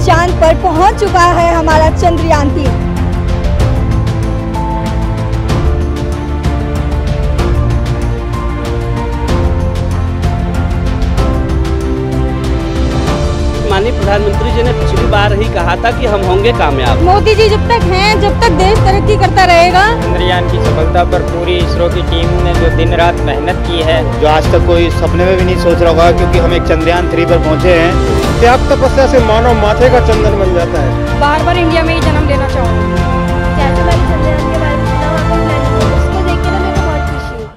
चांद पर पहुंच चुका है हमारा चंद्रयान-3। माननीय प्रधानमंत्री जी ने पिछली बार ही कहा था कि हम होंगे कामयाब। मोदी जी जब तक हैं, जब तक देश तरक्की करता रहेगा। चंद्रयान की सफलता पर पूरी इसरो की टीम ने जो दिन रात मेहनत की है, जो आज तक कोई सपने में भी नहीं सोच रहा होगा, क्योंकि हम एक चंद्रयान-3 पर पहुंचे हैं। त्याग तपस्या से मानव माथे का चंदन बन जाता है। बार बार इंडिया में ही जन्म लेना चाहूँगी। चंद्रयान के बारे में उसको देख के ना मेरे को बहुत खुशी हुई।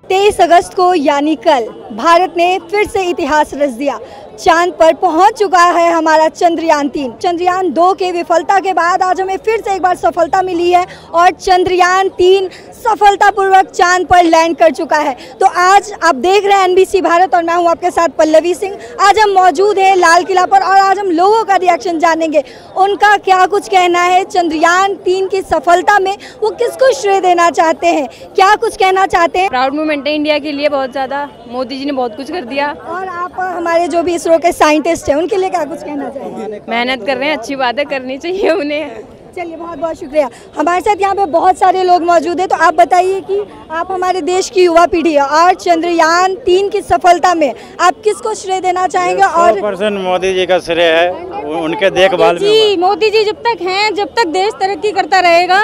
तेईस अगस्त को यानी कल भारत ने फिर से इतिहास रच दिया। चांद पर पहुंच चुका है हमारा चंद्रयान-3। चंद्रयान-2 के विफलता के बाद आज हमें फिर से एक बार सफलता मिली है और चंद्रयान-3 सफलतापूर्वक चांद पर लैंड कर चुका है। तो आज आप देख रहे हैं NBC भारत और मैं हूं आपके साथ पल्लवी सिंह। आज हम मौजूद हैं लाल किला पर और आज हम लोगों का रिएक्शन जानेंगे, उनका क्या कुछ कहना है चंद्रयान-3 की सफलता में, वो किसको श्रेय देना चाहते हैं, क्या कुछ कहना चाहते हैं। प्राउड मोमेंट है इंडिया के लिए बहुत ज़्यादा। मोदी जी ने बहुत कुछ कर दिया और आप हमारे जो भी इसरो के साइंटिस्ट हैं उनके लिए क्या कुछ कहना चाहेंगे। मेहनत कर रहे हैं, अच्छी बातें करनी चाहिए उन्हें। चलिए, बहुत बहुत शुक्रिया। हमारे साथ यहाँ पे बहुत सारे लोग मौजूद हैं, तो आप बताइए कि आप हमारे देश की युवा पीढ़ी है और चंद्रयान-3 की सफलता में आप किसको श्रेय देना चाहेंगे। और 100% मोदी जी का श्रेय है, उनके देखभाल में। मोदी जी जब तक हैं, जब तक देश तरक्की करता रहेगा।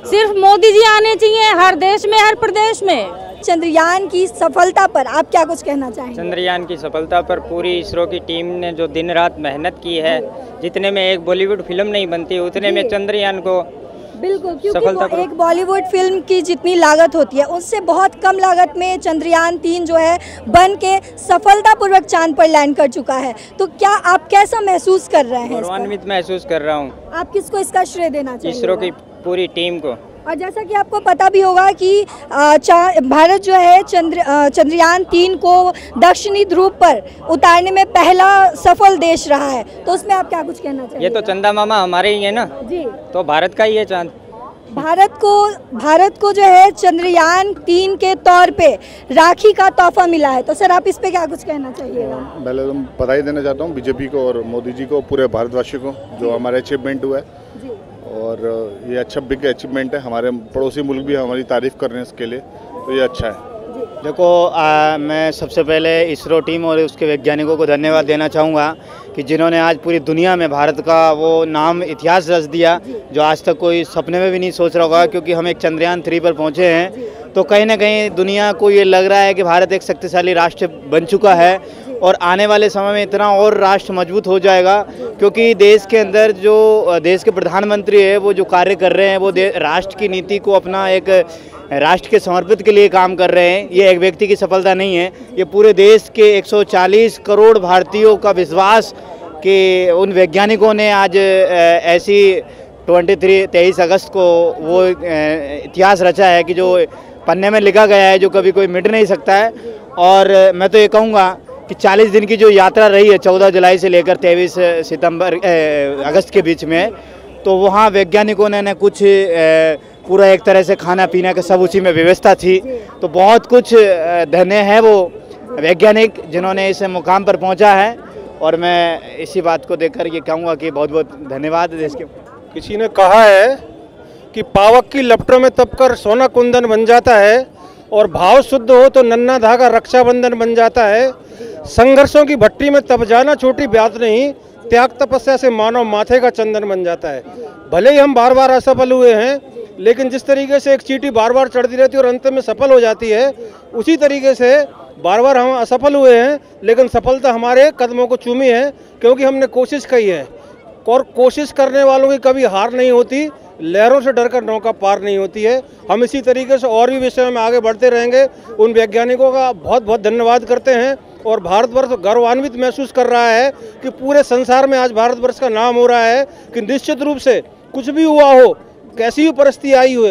सिर्फ मोदी जी आने चाहिए हर देश में, हर प्रदेश में। चंद्रयान की सफलता पर आप क्या कुछ कहना चाहेंगे। चंद्रयान की सफलता पर पूरी इसरो की टीम ने जो दिन रात मेहनत की है, जितने में एक बॉलीवुड फिल्म नहीं बनती उतने में चंद्रयान को बिल्कुल, क्योंकि वो एक बॉलीवुड फिल्म की जितनी लागत होती है उससे बहुत कम लागत में चंद्रयान-3 जो है बन के सफलतापूर्वक चांद पर लैंड कर चुका है। तो क्या आप कैसा महसूस कर रहे हैं। गौरवान्वित महसूस कर रहा हूँ। आप किसको इसका श्रेय देना चाहिए। इसरो की पूरी टीम को। और जैसा कि आपको पता भी होगा कि भारत जो है चंद्रयान-3 को दक्षिणी ध्रुव पर उतारने में पहला सफल देश रहा है, तो उसमें आप क्या कुछ कहना चाहिए। ये तो चंदा मामा हमारे ही है ना जी, तो भारत का ही है चांद। भारत को जो है चंद्रयान-3 के तौर पे राखी का तोहफा मिला है, तो सर आप इस पे क्या कुछ कहना चाहिएगा। पहले तो बधाई देना चाहता हूँ बीजेपी को और मोदी जी को, पूरे भारतवासियों को, जो हमारे अचीवमेंट हुआ है। और ये अच्छा बिग अचीवमेंट है। हमारे पड़ोसी मुल्क भी हमारी तारीफ कर रहे हैं इसके लिए, तो ये अच्छा है। देखो, मैं सबसे पहले इसरो टीम और उसके वैज्ञानिकों को धन्यवाद देना चाहूँगा कि जिन्होंने आज पूरी दुनिया में भारत का वो नाम इतिहास रच दिया जो आज तक कोई सपने में भी नहीं सोच रहा होगा, क्योंकि हम एक चंद्रयान-3 पर पहुँचे हैं। तो कहीं ना कहीं दुनिया को ये लग रहा है कि भारत एक शक्तिशाली राष्ट्र बन चुका है और आने वाले समय में इतना और राष्ट्र मजबूत हो जाएगा, क्योंकि देश के अंदर जो देश के प्रधानमंत्री है वो जो कार्य कर रहे हैं वो राष्ट्र की नीति को अपना एक राष्ट्र के समर्पित के लिए काम कर रहे हैं। ये एक व्यक्ति की सफलता नहीं है, ये पूरे देश के 140 करोड़ भारतीयों का विश्वास कि उन वैज्ञानिकों ने आज ऐसी 23 अगस्त को वो इतिहास रचा है कि जो पन्ने में लिखा गया है, जो कभी कोई मिट नहीं सकता है। और मैं तो ये कहूँगा कि 40 दिन की जो यात्रा रही है 14 जुलाई से लेकर 23 अगस्त के बीच में, तो वहाँ वैज्ञानिकों ने कुछ पूरा एक तरह से खाना पीना का सब उसी में व्यवस्था थी। तो बहुत कुछ धन्य है वो वैज्ञानिक जिन्होंने इस मुकाम पर पहुँचा है। और मैं इसी बात को देखकर ये कहूँगा कि बहुत बहुत धन्यवाद देश के। किसी ने कहा है कि पावक की लपटों में तपकर सोना कुंदन बन जाता है और भाव शुद्ध हो तो नन्ना धागा रक्षाबंधन बन जाता है। संघर्षों की भट्टी में तप जाना छोटी बात नहीं, त्याग तपस्या से मानव माथे का चंदन बन जाता है। भले ही हम बार बार असफल हुए हैं, लेकिन जिस तरीके से एक चींटी बार बार चढ़ती रहती है और अंत में सफल हो जाती है, उसी तरीके से बार बार हम असफल हुए हैं, लेकिन सफलता हमारे कदमों को चूमी है, क्योंकि हमने कोशिश की है। और कोशिश करने वालों की कभी हार नहीं होती, लहरों से डरकर नौका पार नहीं होती है। हम इसी तरीके से और भी विषयों में आगे बढ़ते रहेंगे। उन वैज्ञानिकों का बहुत बहुत धन्यवाद करते हैं और भारतवर्ष गौरवान्वित महसूस कर रहा है कि पूरे संसार में आज भारतवर्ष का नाम हो रहा है कि निश्चित रूप से कुछ भी हुआ हो, कैसी भी परिस्थिति आई हो,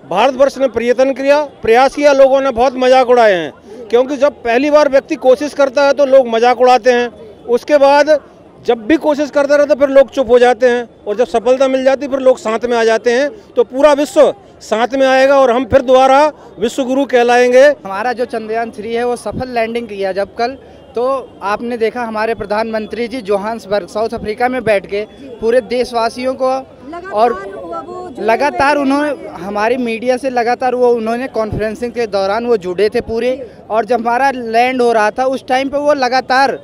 भारतवर्ष ने प्रयत्न किया, प्रयास किया, लोगों ने बहुत मजाक उड़ाए हैं। क्योंकि जब पहली बार व्यक्ति कोशिश करता है तो लोग मजाक उड़ाते हैं, उसके बाद जब भी कोशिश करते रहते फिर लोग चुप हो जाते हैं, और जब सफलता मिल जाती फिर लोग साथ में आ जाते हैं। तो पूरा विश्व साथ में आएगा और हम फिर दोबारा विश्व गुरु कहलाएंगे। हमारा जो चंद्रयान 3 है वो सफल लैंडिंग किया जब कल, तो आपने देखा हमारे प्रधानमंत्री जी जोहान्सबर्ग साउथ अफ्रीका में बैठ के पूरे देशवासियों को और लगातार उन्होंने हमारी मीडिया से लगातार उन्होंने कॉन्फ्रेंसिंग के दौरान वो जुड़े थे पूरे, और जब हमारा लैंड हो रहा था उस टाइम पे वो लगातार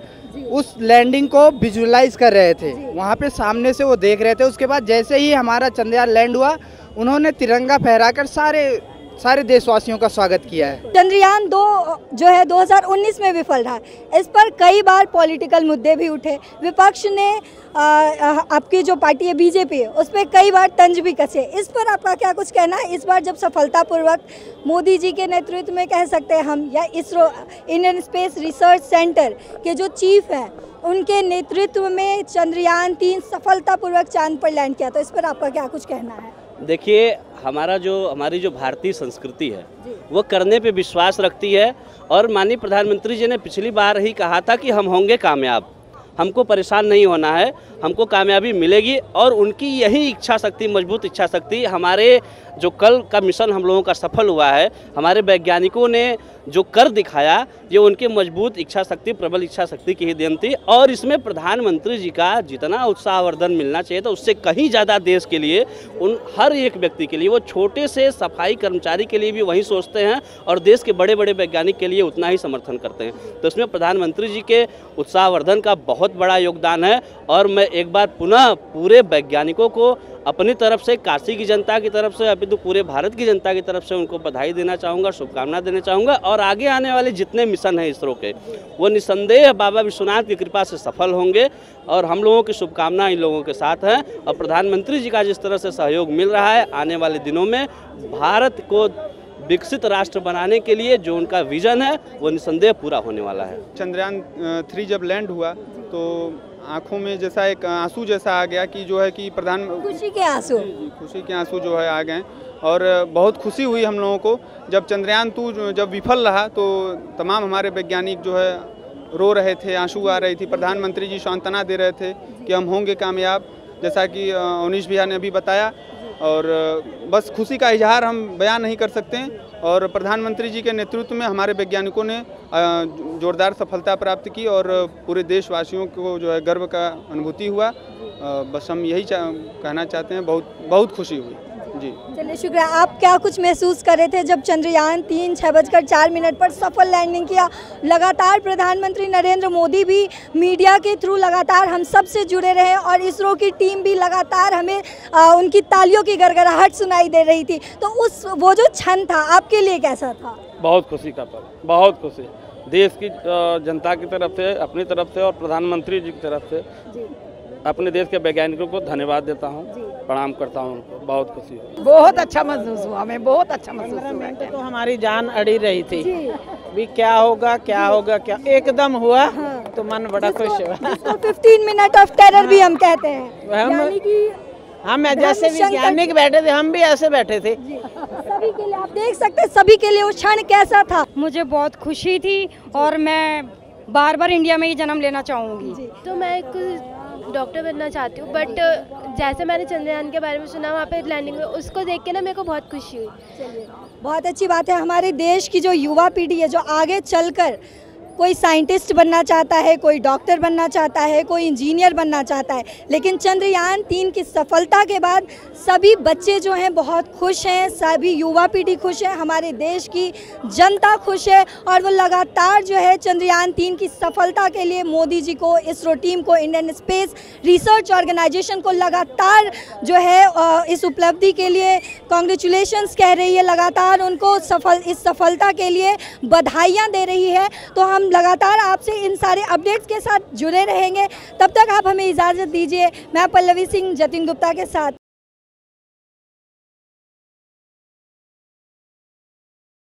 उस लैंडिंग को विजुअलाइज कर रहे थे, वहाँ पे सामने से वो देख रहे थे। उसके बाद जैसे ही हमारा चंद्रयान लैंड हुआ उन्होंने तिरंगा फहराकर सारे देशवासियों का स्वागत किया है। चंद्रयान 2 जो है 2019 में विफल रहा, इस पर कई बार पॉलिटिकल मुद्दे भी उठे। विपक्ष ने आपकी जो पार्टी है बीजेपी है उस पर कई बार तंज भी कसे। इस पर आपका क्या कुछ कहना है? इस बार जब सफलतापूर्वक मोदी जी के नेतृत्व में कह सकते हैं हम, या ISRO Indian space research centre के जो चीफ हैं उनके नेतृत्व में चंद्रयान 3 सफलतापूर्वक चांद पर लैंड किया, तो इस पर आपका क्या कुछ कहना है? देखिए, हमारी जो भारतीय संस्कृति है वो करने पे विश्वास रखती है, और माननीय प्रधानमंत्री जी ने पिछली बार ही कहा था कि हम होंगे कामयाब, हमको परेशान नहीं होना है, हमको कामयाबी मिलेगी। और उनकी यही इच्छा शक्ति, मजबूत इच्छा शक्ति, हमारे जो कल का मिशन हम लोगों का सफल हुआ है, हमारे वैज्ञानिकों ने जो कर दिखाया, ये उनकी मजबूत इच्छा शक्ति, प्रबल इच्छा शक्ति की ही देन थी। और इसमें प्रधानमंत्री जी का जितना उत्साहवर्धन मिलना चाहिए था उससे कहीं ज़्यादा देश के लिए, उन हर एक व्यक्ति के लिए, वो छोटे से सफाई कर्मचारी के लिए भी वही सोचते हैं, और देश के बड़े बड़े वैज्ञानिक के लिए उतना ही समर्थन करते हैं। तो इसमें प्रधानमंत्री जी के उत्साहवर्धन का बहुत बड़ा योगदान है। और मैं एक बार पुनः पूरे वैज्ञानिकों को अपनी तरफ से, काशी की जनता की तरफ से, अभी तो पूरे भारत की जनता की तरफ से उनको बधाई देना चाहूँगा, शुभकामना देना चाहूँगा। और आगे आने वाले जितने मिशन हैं इसरो के, वो निसंदेह बाबा विश्वनाथ की कृपा से सफल होंगे, और हम लोगों की शुभकामना इन लोगों के साथ है। और प्रधानमंत्री जी का जिस तरह से सहयोग मिल रहा है, आने वाले दिनों में भारत को विकसित राष्ट्र बनाने के लिए जो उनका विजन है वो निसंदेह पूरा होने वाला है। चंद्रयान 3 जब लैंड हुआ तो आंखों में जैसा एक आंसू जैसा आ गया कि जो है कि खुशी के आंसू, खुशी के आंसू जो है आ गए, और बहुत खुशी हुई हम लोगों को। जब चंद्रयान 2 जब विफल रहा तो तमाम हमारे वैज्ञानिक जो है रो रहे थे, आंसू आ रही थी। प्रधानमंत्री जी सांत्वना दे रहे थे कि हम होंगे कामयाब, जैसा कि अवनीश भैया ने अभी बताया। और बस खुशी का इजहार हम बयान नहीं कर सकते हैं। और प्रधानमंत्री जी के नेतृत्व में हमारे वैज्ञानिकों ने जोरदार सफलता प्राप्त की, और पूरे देशवासियों को जो है गर्व का अनुभूति हुआ। बस हम यही कहना चाहते हैं, बहुत खुशी हुई जी। चलिए, शुक्रिया। आप क्या कुछ महसूस कर रहे थे जब चंद्रयान 3 6:04 पर सफल लैंडिंग किया? लगातार प्रधानमंत्री नरेंद्र मोदी भी मीडिया के थ्रू लगातार हम सब से जुड़े रहे, और इसरो की टीम भी लगातार हमें उनकी तालियों की गड़गड़ाहट सुनाई दे रही थी। तो वो जो क्षण था आपके लिए कैसा था? बहुत खुशी का पल, बहुत खुशी, देश की जनता की तरफ से, अपनी तरफ से, और प्रधानमंत्री जी की तरफ से अपने देश के वैज्ञानिकों को धन्यवाद देता हूँ, प्रणाम करता हूँ उनको। बहुत खुशी हुई, बहुत अच्छा महसूस हुआ, हमें बहुत अच्छा महसूस हुआ। तो हमारी जान अड़ी रही थी भी क्या होगा क्या होगा, क्या एकदम हुआ। तो मन बड़ा खुश हुआ। 15 मिनट ऑफ टेरर भी हम कहते हैं, यानी कि हम जैसे वैज्ञानिक बैठे थे हम भी ऐसे बैठे थे। सभी के लिए आप देख सकते हैं, सभी के लिए वो क्षण कैसा था? मुझे बहुत खुशी थी, और मैं बार बार इंडिया में ही जन्म लेना चाहूँगी। तो मैं एक डॉक्टर बनना चाहती हूँ, बट जैसे मैंने चंद्रयान के बारे में सुना वहाँ पे लैंडिंग में, उसको देख के ना मेरे को बहुत खुशी हुई। चलिए, बहुत अच्छी बात है। हमारे देश की जो युवा पीढ़ी है, जो आगे चलकर कोई साइंटिस्ट बनना चाहता है, कोई डॉक्टर बनना चाहता है, कोई इंजीनियर बनना चाहता है, लेकिन चंद्रयान 3 की सफलता के बाद सभी बच्चे जो हैं बहुत खुश हैं, सभी युवा पीढ़ी खुश है, हमारे देश की जनता खुश है। और वो लगातार जो है चंद्रयान 3 की सफलता के लिए मोदी जी को, इसरो टीम को, इंडियन स्पेस रिसर्च ऑर्गेनाइजेशन को लगातार जो है इस उपलब्धि के लिए कॉन्ग्रेचुलेशंस कह रही है, लगातार उनको इस सफलता के लिए बधाइयाँ दे रही है। तो हम लगातार आपसे इन सारे अपडेट्स के साथ जुड़े रहेंगे। तब तक आप हमें इजाज़त दीजिए। मैं पल्लवी सिंह जतिन गुप्ता के साथ।